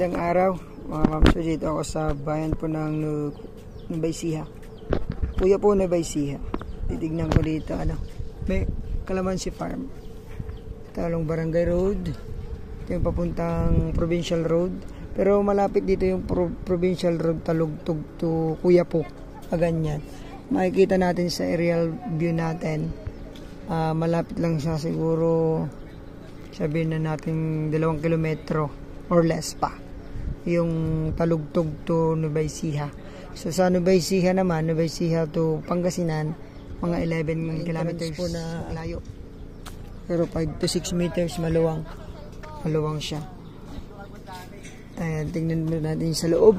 Magandang araw mga mamso, dito ako sa bayan po ng Nueva Ecija. Kuya po Nueva Ecija. Titignan ko dito may Calamansi Farm. Talong Barangay Road. Ito yung papuntang Provincial Road. Pero malapit dito yung Provincial Road Talugtog to Kuya po. Ganyan. Makikita natin sa aerial view natin. Malapit lang siya, siguro sabihin na natin 2 kilometro or less pa yung Talugtog to Nueva Ecija. So sa Nueva Ecija naman, Nueva Ecija to Pangasinan, mga 11 kilometers po na layo, pero 5 to 6 meters maluwang siya. Ayan, tingnan mo natin sa loob.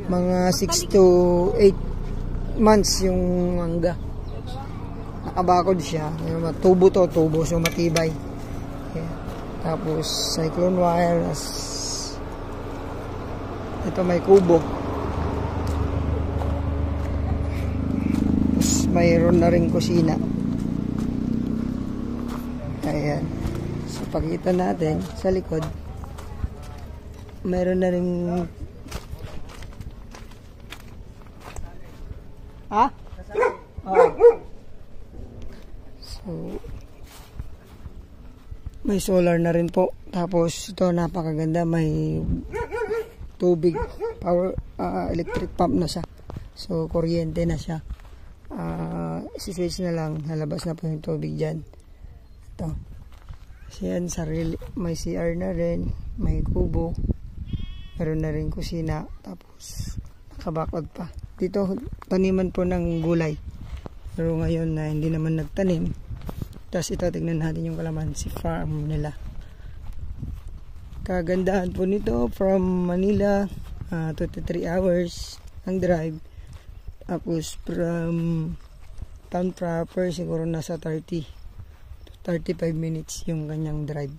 Mga 6 to 8 months yung mangga. Nakabakod siya. Tubo, so matibay. Yeah. Tapos cyclone wire. Ito may kubo. Tapos mayroon na rin kusina. Ayan. So pakita natin sa likod, mayroon na rin so may solar na rin po. Tapos ito napakaganda, may tubig, power, electric pump na siya. So kuryente na siya. Isi-switch na lang, nalabas na po yung tubig dyan. Ito. Siyan, sarili, may CR na rin, may kubo, meron na rin kusina. Tapos nakabakod pa. Dito taniman po ng gulay. Pero ngayon na hindi naman nagtanim. Tapos ito, tignan natin yung Calamansi Farm nila. Kagandahan po nito, from Manila, 2 to 3 hours ang drive. Tapos from town proper, siguro nasa 30 to 35 minutes yung kanyang drive.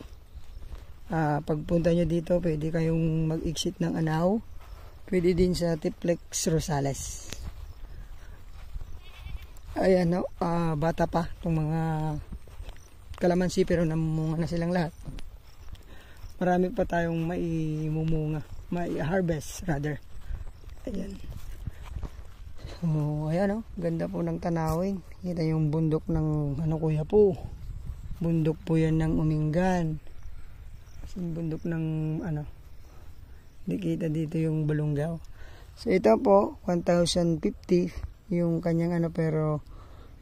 Pagpunta nyo dito, pwede kayong mag-exit ng Anao. Pwede din sa Tiplex Rosales. Ayan, bata pa itong mga kalamansi, pero namumunga na silang lahat. Marami pa tayong maimumunga, mai-harvest rather. Ayan. So, ayan ganda po ng tanawin. Kita yung bundok ng Kuya po. Bundok po yan ng Umingan. Yung bundok ng di kita dito yung Balungaw. So ito po 1,050 yung kanyang pero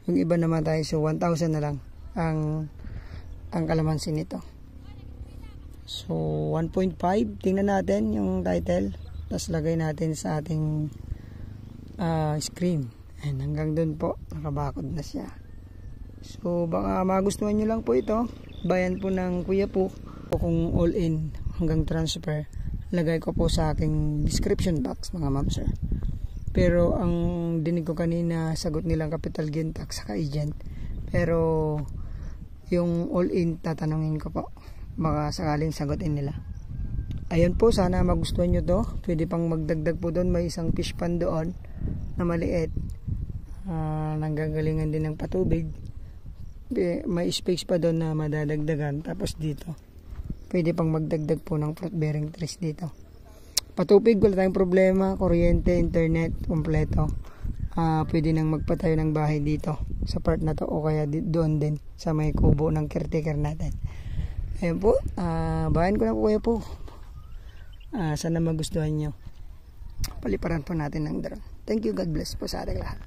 yung iba naman tayo, so 1,000 na lang ang kalamansi nito. So 1.5, tingnan natin yung title, tapos lagay natin sa ating screen. And hanggang dun po, nakabakod na siya. So baka magustuhan nyo lang po ito. Bayan po ng Kuya po. O kung all in hanggang transfer, lagay ko po sa aking description box mga ma'am sir. Pero ang dinig ko kanina, sagot nilang capital gain tax sa agent. Pero yung all in tatanungin ko po, baka sakaling sagutin nila. Ayun po, sana magustuhan nyo to. Pwede pang magdagdag po doon, may isang fish pan doon na maliit, nanggagalingan din ng patubig. May space pa doon na madadagdagan. Tapos dito pwede pang magdagdag po ng fruit bearing trees dito. Patubig, wala tayong problema. Kuryente, internet, kompleto. Pwede nang magpatayo ng bahay dito sa part na to, o kaya doon din sa may kubo ng caretaker natin. Ayun po, bayan ko na po Kuya po. Sana magustuhan nyo. Paliparan po natin ng drone. Thank you, God bless po sa ating lahat.